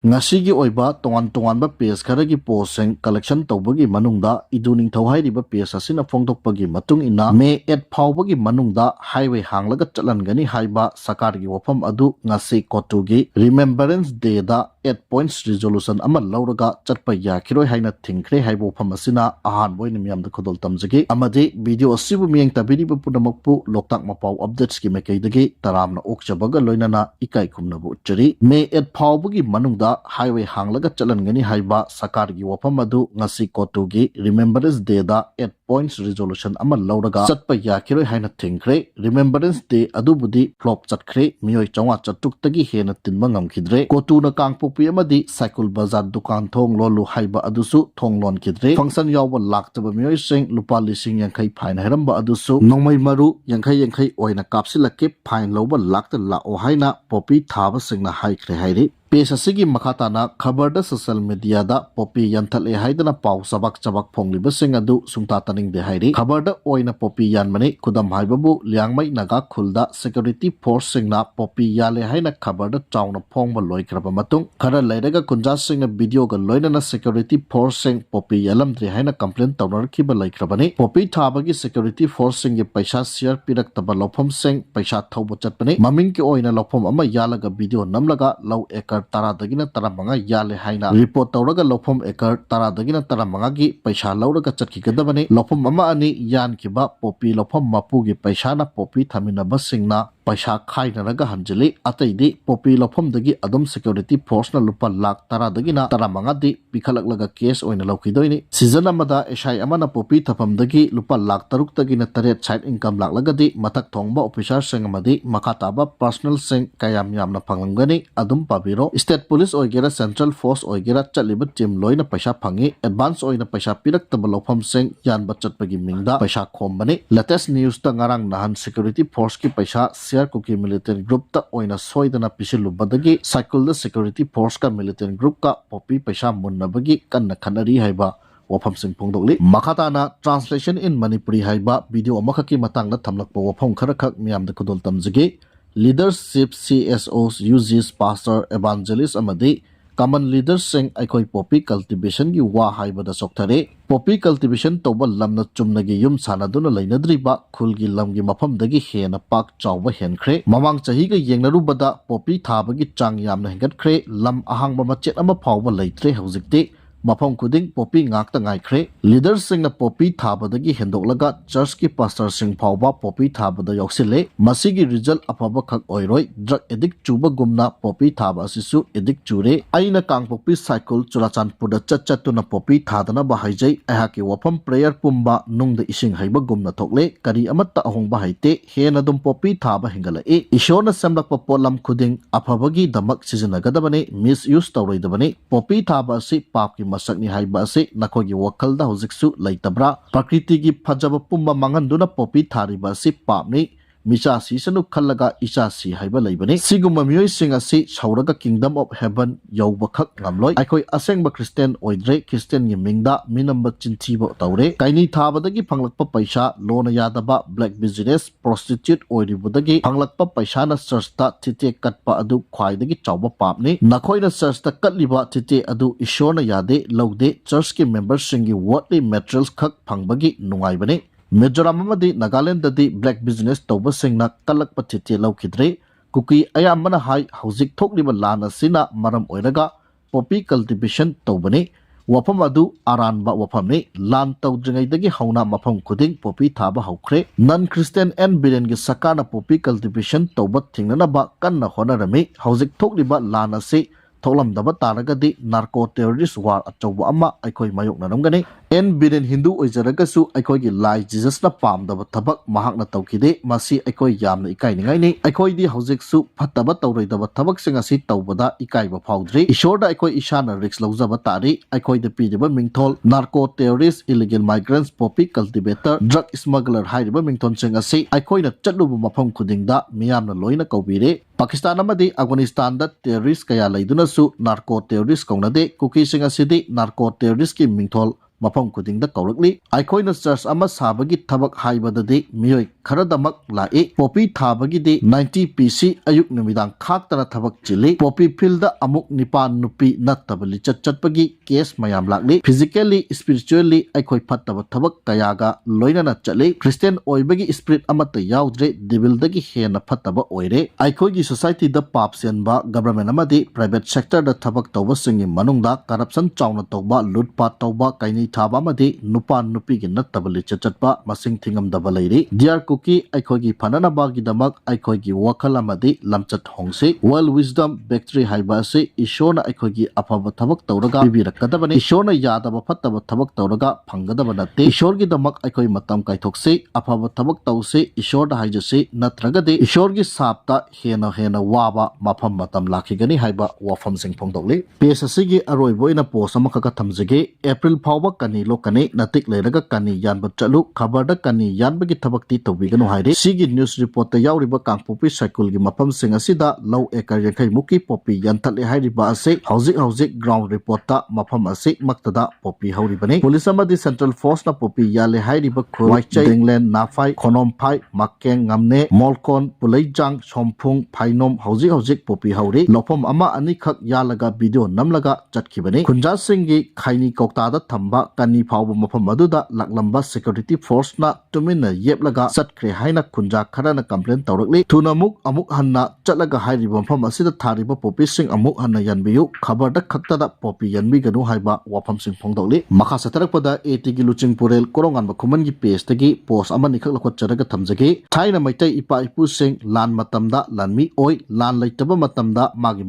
Ngasigi oiba tongan page kharagi poseng collection tawbagi manungda iduning thawhairiba page asina phongdokpagi matung ina May 8 phawbagi manungda highway hanglaga chatlangani haiba sakargi wafam adu ngasi kotugi Remembrance Day da 8 points resolution ama lauraga chatpa yakiroi haina thingkhre haibo wafam asina ahan boy nimyamda khodol tamjagi amadi video asibu miyeng tabiriba punamakpu loktak mapau updates ki mekaidagi taramna okchabaga loinana ikai khumnabu uchari May 8 phawbagi manungda highway hanglaga chatlangani haiba sakargi wafam adu ngasi kotugi Remembrance Day da 8 points resolution ama lauraga chatpa yakiroi haina thingkhre Remembrance Day adubudi Floap Chatkhre miyoi chawwa chatuktagi hena tinba ngamkhidre kotuna kangpopi amadi cycle bazar dukan thong lolu haiba adusu thonglon kidre function yawba laktaba miyoi sing lupa lising yankhai fine hairamba adusu nongmai maru yankhai oina kapsilake fine loba lakta la o haina popi thaba singna haikhre hairi Page asigi makhatana khabarda social media da popi yanthale haidana pau sabak phongliba sing adu sungta taning de hairi khabarda oina popi yanmani kudam haibabu liangmai naga khulda security force singna popi yale haina khabarda chauna phongba loikraba matung khara lairaga kunja singna video ga loinana security force sing popi yalamdre haina complaint tawnar khiba laikrabani popi thabagi security force sing ge paisa share pirak taba lofam sing paisa thawbo chatpani maming ki oina lofam ama yalaga video namlaga law ekar tara dagina tara manga yale haina report tawraga lofam ekar tara dagina tara manga gi paisa lawraga chatki gadabani lofam ama ani yan kiba popi lofam mapu gi paisa na popi thamina basingna paisa khaina raga hanjali ataidi popi lofam dagi adom security force na lupa lakh tara dagina tara manga di pikhalak case oina lawkidoini season amada SI amana popi thapam dagi lupa lakh taruk dagina taret side income laklagadi mathak thongba officer sing amadi makataba personal sing kayam yamna phanglangani adum pabiro State Police oigera Central Force oigera chaliba team loina paisa phangi advance oina paisa pirak taba lofam sing yan bachatpagi mingda paisa khombani latest news ta ngarang nahan security force ki paisa share Kuki military group ta oina soidana pisilubadagi cycle da security force ka military group ka popi paisa munnabagi kanna khanari haiba wafam sing phongdokli makhatana translation in Manipuri haiba video amakhaki matangda thamlakpa wafam kharakhak miyamda kudol tamjagi leadership CSOs UGs pastor evangelist amadi common leaders sing aikoi popi cultivation gi wa haibada sokthare popi cultivation toba lamna chumnagi yum sanaduna lainadriba khulgi lamgi mafamdagi hena pak chawba henkhre mamang chahi ga yengnarubada popi thabagi chang yamna hengatkhre lam ahangba machet ama phawba leitre haujikte mafam kuding popi ngakta ngaikhre leaders sing na popi thabadagi hendoklaga church ki pastor sing phawba popi thabada yoksile masigi result afaba khak oiroi drug addict chuba gumna popi thaba asisu addict chure aina kangpopi cycle churachanpur da chatchatuna popi thadana ba haijai ahaki wafam prayer pumba nungda ising haiba gumna thokle kari amatta ahongba haite hena dum popi thaba hingala e ishona samlakpa polam khuding afabagi damak sijenagadabane misuse tawroidabane popi thaba si papki masakni haiba ase nakogi wakalda hojiksu laitabra prakriti gi phajaba pumba manganduna popi thariba si papni micha si sanu khallaga icha si haiba laibani siguma miyoi sing asi sauraga kingdom of heaven yauba khak ngamloi aikoi asengba christian oidre christian gi mingda minamba chinchiba tawre kaini thabadagi phanglakpa paisa lona yadaba black business prostitute oiribudagi phanglakpa paisa na church ta thite katpa adu khwaidagi chawba papni nakhoina church ta katliba thite adu ishona yade laude church ki members singi worldly materials khak phangbagi nungaibani Mizoram amadi Nagaland dadi black business tawba singna kalakpa thite laukidre Kuki ayamana hai hauzik thokliba lana sina maram oiraga poppy cultivation tawbani wafam adu aranba wafamni lan tawdringaidagi hauna mafam kuding poppy thaba haukre non Christian and Biren gi sakana poppy cultivation tawba thingnanaba kanna honarami hauzik thokliba lana se tholamdaba taragadi narco terrorist war achawba ama aikoi mayoknanamgani en biren hindu oijaragasu aikoi gi lai jesus na pamdaba thabak mahakna tawkide masi aikoi yamna ikainingai ni aikoi di hojik su phattaba tawroidaba thabak singa si tawbada ikaiba faudri ishorda aikoi ishana risk lawjaba tari aikoi de pideba mingthol narco terrorist illegal migrants poppy cultivator drug smuggler hairiba mingthon singa si aikoi na chatluba mafam khudingda miyamna loina kawbire Pakistan amadi Afghanistan da terrorist kaya laiduna su narco terrorist kaunade Kuki singa sidi narco terrorist ki mingthol mafam kudingda kaurikli aikoina church ama sabagi thabak haibadadi miyoi kharadamak lai popi thabagidi 90 pc ayuk numidang khaktara thabak chili popi field da amuk nipan nupi nattabali chatpagi case mayam lakli physically spiritually aikoi phattaba thabak kayaga loinana chali Christian oibagi spirit amata yaudre devil dagi hena phattaba oire aikoi gi society da pap senba government amadi private sector da thabak tawba singi manungda corruption chawna tawba lutpat tawba kaini thaba amadi nupa nupi gi nattabali chatpa masing thingam daba leiri dear Kuki aikoi gi phanana ba gi damak aikoi gi wakal amadi lamchat hongse well wisdom victory haiba se ishona aikoi gi afaba thabak tawraga bibirakadabani ishona yadaba phattaba thabak tawraga phangadaba natte ishor gi damak aikoi matam kaithokse afaba thabak tawse ishor da haijase natragade ishor gi sapta hena waba mafam matam lakhigani haiba wafam sing phongdokle pes asigi aroi boina post amakaka thamjage April phawba kani lokane natik leiraga kani yanba chalu khabar da kani yanba gi thabakti tawbiganu haire sigi news report ta yauriba kangpopi cycle gi mafam sing asida low ekar yankai muki popi yanthale hairiba ase hauzik ground report ta mafam ase maktada popi hauribane police amadi central force na popi yale hairiba khwaichai denglen nafai khonom phai makkeng ngamne molkon pulaijang somphung phainom hauzik popi hauri lofam ama ani khak yalaga video namlaga chatkhibane khunja singgi khaini kokta da thamba kani phawba mafam aduda laklamba security force na tumina yeblaga Chatkhre haina khunja kharana complain tawrakli thunamuk amuk hanna chatlaga hairiba mafam asida thariba popi sing amuk hanna yanbiyu khabar da khakta da popi yanbi ganu haiba wafam sing phongdokli makha satarakpada AT gi luching purel korongan ba khuman gi page tagi post amani khak lakhot charaga thamjage thaina maitai ipa ipu sing lan matamda lanmi oi lan leitaba matamda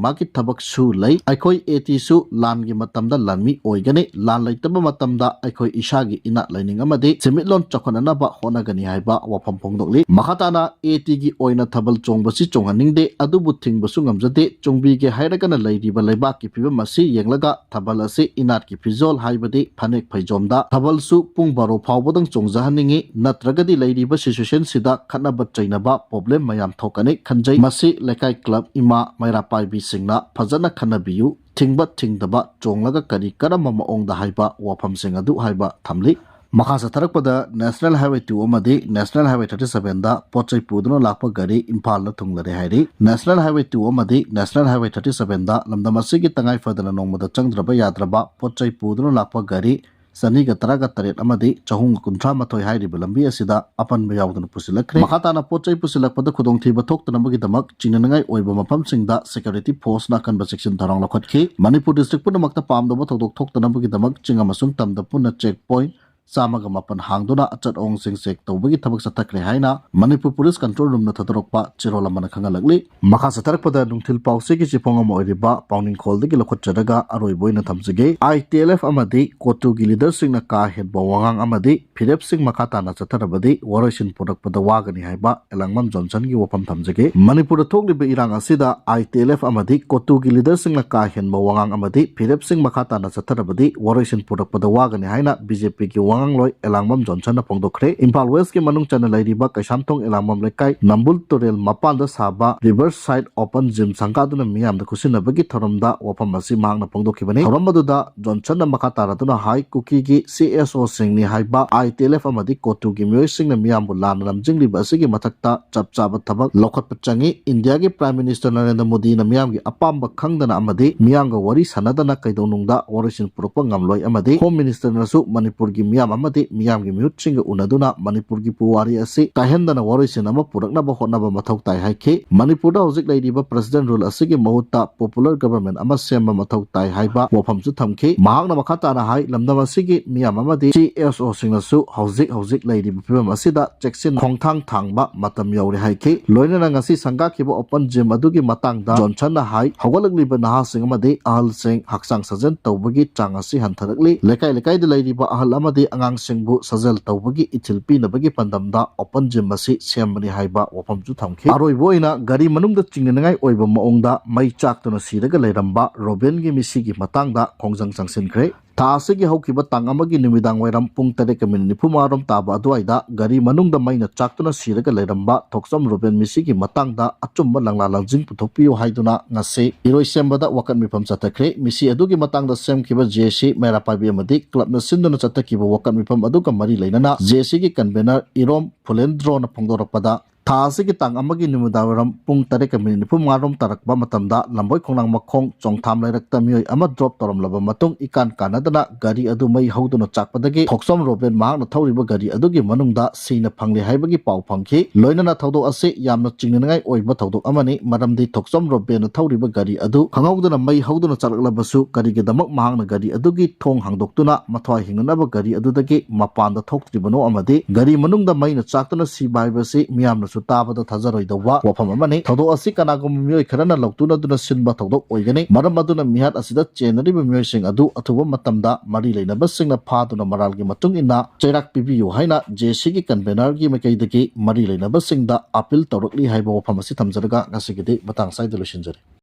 magi thabak su lei aikoi AT su lan gi matamda lanmi oi gani lan leitaba matamda aikoi isha gi ina laining amadi semitlon chakhonana ba honagani haiba wafam phongdokli makhatana AT gi oina thabal chongbasi chonghaningde adubu thingbasu ngamjade chongbi ge hairagana leiriba leiba ki piba masi yenglaga thabal ase inat ki fizol haibade phanek phaijomda thabal su pung baro phawbodang chongjahaningi natragadi leiriba situation sida khanaba chainaba problem mayam thokane khanjai masi lekai club ima maira paibi singna phajana khanabiyu thingba thingdaba chonglaga kari karama maongda haiba wafam sing adu haiba thamli makha satharakpada national highway 2 amadi national highway 37 da pochai puduna lakpa gari imphal la thunglare hairi national highway 2 amadi national highway 37 da lamdamasi gi tangai fadana nongmada changdraba yadraba pochai puduna lakpa gari Saniga taraga taret amadi chahung kuntra mathoi hairiba lambi asida apan bayawdana pusilakre makhatana pochai pusilakpada khudong thiba thokta nambagi damak chinanangai oiba mafam singda security force na kanba section tharang lakhotki Manipur district punamakta pamdaba thokdok thokta nambagi damak chinga masung tamda puna checkpoint Samaga mapan hangduna achat ong sing sek tawbagi thabak Chatkhre haina Manipur police control room na thadorokpa chirolamana khangalagli makha satharakpada nungthil pause gi chipongam oiriba pauning khol degi lokhot charaga aroi boina thamjage ITLF amadi kotu gi leader sing na ka het bawangang amadi phirep sing makhata na chatharabadi warasin product wagani haiba elangmam Johnson gi wapam thamjage Manipur thokliba irang asida ITLF amadi kotu gi leader sing na ka hen bawangang amadi phirep sing makhata na chatharabadi warasin product wagani haina BJP gi Loi Elangmam Johnson na Pongdokre Impal West ke manung channel Hairiba Kaishamthong Elangmam Lekai Nambul Torel Mapal da Saba Riverside Open Gym Sangkaduna miyam da kusinabagi thoramda wafam asi mangna pongdokibani thoramadu Johnson na makataraduna hai Kuki gi CSO singni haiba ITLF amadi kotu gi miyoi singna miyam bu lan ramjingli basigi mathakta chapchaba thabak lokhat pachangi India gi Prime Minister Narendra Modi na miyam gi apamba khangdana amadi miyam ga wari sanadana kaidonungda warisin purukpa ngamloi amadi Home Minister nasu Manipur gi miyam amadi miyam gi mihut singa unaduna Manipur gi puwari ase kahendana warisin ama puraknaba hotnaba mathau tai haike Manipur da hojik leiriba president rule asigi mahutta popular government ama semba mathau tai haiba wafam su thamke mahakna makhata na hai lamdam asigi miyam amadi CSO singnasu hojik leiriba pibam asida checksin khongthang thangba matam yauri haike loinana ngasi sangga khiba open gym adugi matangda Johnson na hai hawalagliba naha sing amadi ahal sing haksang sajen tawbagi changasi hantharakli lekai de leiriba ahal amadi angang singbu sajal tawbagi ichilpi nabagi pandamda open gym asi sembani haiba wafam ju thamki aroi boina gari manungda chingnangai oiba maongda mai chaktuna siraga leiramba Robin gi misigi matangda khongjang changsinkhre ꯊꯥ ꯑꯁꯤꯒꯤ ꯍꯧꯈꯤꯕ ꯇꯥꯡ ꯑꯃꯒꯤ ꯅꯨꯃꯤꯗꯥꯡ ꯋꯥꯏꯔꯝ ꯄꯨꯡ 9:45 ꯇꯥꯕ ꯑꯗꯨꯋꯥꯏꯗ ꯒꯥꯔꯤ ꯃꯅꯨꯡꯗ ꯃꯩꯅ ꯆꯥꯛꯇꯨꯅ ꯁꯤꯔꯒ ꯂꯩꯔꯝꯕ ꯊꯣꯛꯆꯝ ꯔꯣꯕꯦꯟ ꯃꯤꯁꯤꯒꯤ ꯃꯇꯥꯡꯗ ꯑꯆꯨꯝꯕ ꯂꯪꯂꯥ ꯂꯪꯖꯤꯡ ꯄꯨꯊꯣꯛꯄꯤꯌꯨ ꯍꯥꯏꯗꯨꯅ ꯉꯁꯤ ꯏꯔꯣꯏ ꯁꯦꯝꯕꯗ ꯋꯥꯀꯠ ꯃꯤꯐꯝ ꯆꯠꯊꯈ꯭ꯔꯦ꯫ ꯃꯤꯁꯤ ꯑꯗꯨꯒꯤ ꯃꯇꯥꯡꯗ ꯁꯦꯝꯈꯤꯕ ꯖꯦꯁꯤ ꯃꯩꯔꯥ ꯄꯥꯏꯕꯤ ꯑꯃꯗꯤ ꯀ꯭ꯂꯕꯅ ꯁꯤꯟꯗꯨꯅ ꯆꯠꯊꯈꯤꯕ ꯋꯥꯀꯠ ꯃꯤꯐꯝ ꯑꯗꯨꯒ ꯃꯔꯤ ꯂꯩꯅꯅ ꯖꯦꯁꯤꯒꯤ ꯀꯟꯚꯦꯅꯔ ꯏꯔꯣꯝ ꯐꯨꯂꯦꯟꯗ꯭ꯔꯣꯅ ꯐꯣꯡꯗꯣꯔꯛꯄꯗ ꯊꯥ ꯑꯁꯤꯒꯤ ꯇꯥꯡ ꯑꯃꯒꯤ ꯅꯨꯃꯤꯗꯥꯡꯋꯥꯏꯔꯝ ꯄꯨꯡ 9:45 ꯇꯥꯔꯛꯄ ꯃꯇꯝꯗ ꯂꯝꯕꯣꯏ ꯈꯣꯡꯅꯥꯡ ꯃꯈꯣꯡ ꯆꯣꯡꯊꯥꯝ ꯂꯩꯔꯛꯇ ꯃꯤꯑꯣꯏ ꯑꯃ ꯗ꯭ꯔꯣꯞ ꯇꯧꯔꯝꯂꯕ ꯃꯇꯨꯡ ꯏꯀꯥꯟ ꯀꯥꯟꯅꯗꯅ ꯒꯥꯔꯤ ꯑꯗꯨ ꯃꯩ ꯍꯧꯗꯨꯅ ꯆꯥꯛꯄꯗꯒꯤ ꯊꯣꯛꯆꯝ ꯔꯣꯕꯦꯟ ꯃꯍꯥꯛꯅ ꯊꯧꯔꯤꯕ ꯒꯥꯔꯤ ꯑꯗꯨꯒꯤ ꯃꯅꯨꯡꯗ ꯁꯤꯅ ꯐꯪꯂꯦ ꯍꯥꯏꯕꯒꯤ ꯄꯥꯎ ꯐꯪꯈꯤ꯫ ꯂꯣꯏꯅꯅ ꯊꯧꯗꯣꯛ ꯑꯁꯤ ꯌꯥꯝꯅ ꯆꯤꯡꯅꯅꯤꯡꯉꯥꯏ ꯑꯣꯏꯕ ꯊꯧꯗꯣꯛ ꯑꯃꯅꯤ, ꯃꯔꯝꯗꯤ ꯊꯣꯛꯆꯝ ꯔꯣꯕꯦꯟꯅ ꯊꯧꯔꯤꯕ ꯒꯥꯔꯤ ꯑꯗꯨ ꯈꯪꯍꯧꯗꯅ ꯃꯩ ꯍꯧꯗꯨꯅ ꯆꯠꯂꯛꯂꯕꯁꯨ ꯀꯔꯤꯒꯤꯗꯃꯛ ꯃꯍꯥꯛꯅ ꯒꯥꯔꯤ ꯑꯗꯨꯒꯤ ꯊꯣꯡ ꯍꯥꯡꯗꯣꯛꯇꯨꯅ ꯃꯊ꯭ꯋꯥꯏ ꯍꯤꯡꯅꯅꯕ ꯒꯥꯔꯤ ꯑꯗꯨꯗꯒꯤ ꯃꯄꯥꯟꯗ ꯊꯣꯛꯇ꯭ꯔꯤꯕꯅꯣ ꯑꯃꯗꯤ ꯒꯥꯔꯤ ꯃꯅꯨꯡꯗ ꯃꯩꯅ ꯆꯥꯛꯇꯨꯅ ꯁꯤꯕ ꯍꯥꯏꯕꯁꯤ ꯃꯤꯌꯥꯝꯅꯁꯨ ꯇꯥꯕꯗ ꯊꯥꯖꯔꯣꯏꯗꯧꯕ ꯋꯥꯐꯝ ꯑꯃꯅꯤ꯫ ꯊꯧꯗꯣꯛ ꯑꯁꯤ ꯀꯅꯥꯒꯨꯝꯕ ꯃꯤꯑꯣꯏ ꯈꯔꯅ ꯂꯧꯇꯨꯅꯗꯨꯅ ꯁꯤꯟꯕ ꯊꯧꯗꯣꯛ ꯑꯣꯏꯒꯅꯤ, ꯃꯔꯝ ꯑꯗꯨꯅ ꯃꯤꯍꯥꯠ ꯑꯁꯤꯗ ꯆꯦꯟꯅꯔꯤꯕ ꯃꯤꯑꯣꯏꯁꯤꯡ ꯑꯗꯨ ꯑꯊꯨꯕ ꯃꯇꯝꯗ ꯃꯔꯤ ꯂꯩꯅꯕꯁꯤꯡꯅ ꯐꯥꯗꯨꯅ ꯃꯔꯥꯜꯒꯤ ꯃꯇꯨꯡ ꯏꯟꯅ ꯆꯩꯔꯥꯛ ꯄꯤꯕꯤꯌꯨ ꯍꯥꯏꯅ ꯖꯦꯁꯤꯒꯤ ꯀꯟꯚꯦꯅꯔꯒꯤ ꯃꯥꯏꯀꯩꯗꯒꯤ ꯃꯔꯤ ꯂꯩꯅꯕꯁꯤꯡꯗ ꯑꯄꯤꯜ ꯇꯧꯔꯛꯂꯤ ꯍꯥꯏꯕ ꯋꯥꯐꯝ ꯑꯁꯤ ꯊꯝꯖꯔꯒ ꯉꯁꯤꯒꯤꯗꯤ ꯃꯇꯥꯡ ꯁ꯭ꯋꯥꯏꯗ ꯂꯣꯏꯁꯤꯟꯖꯔꯤ꯫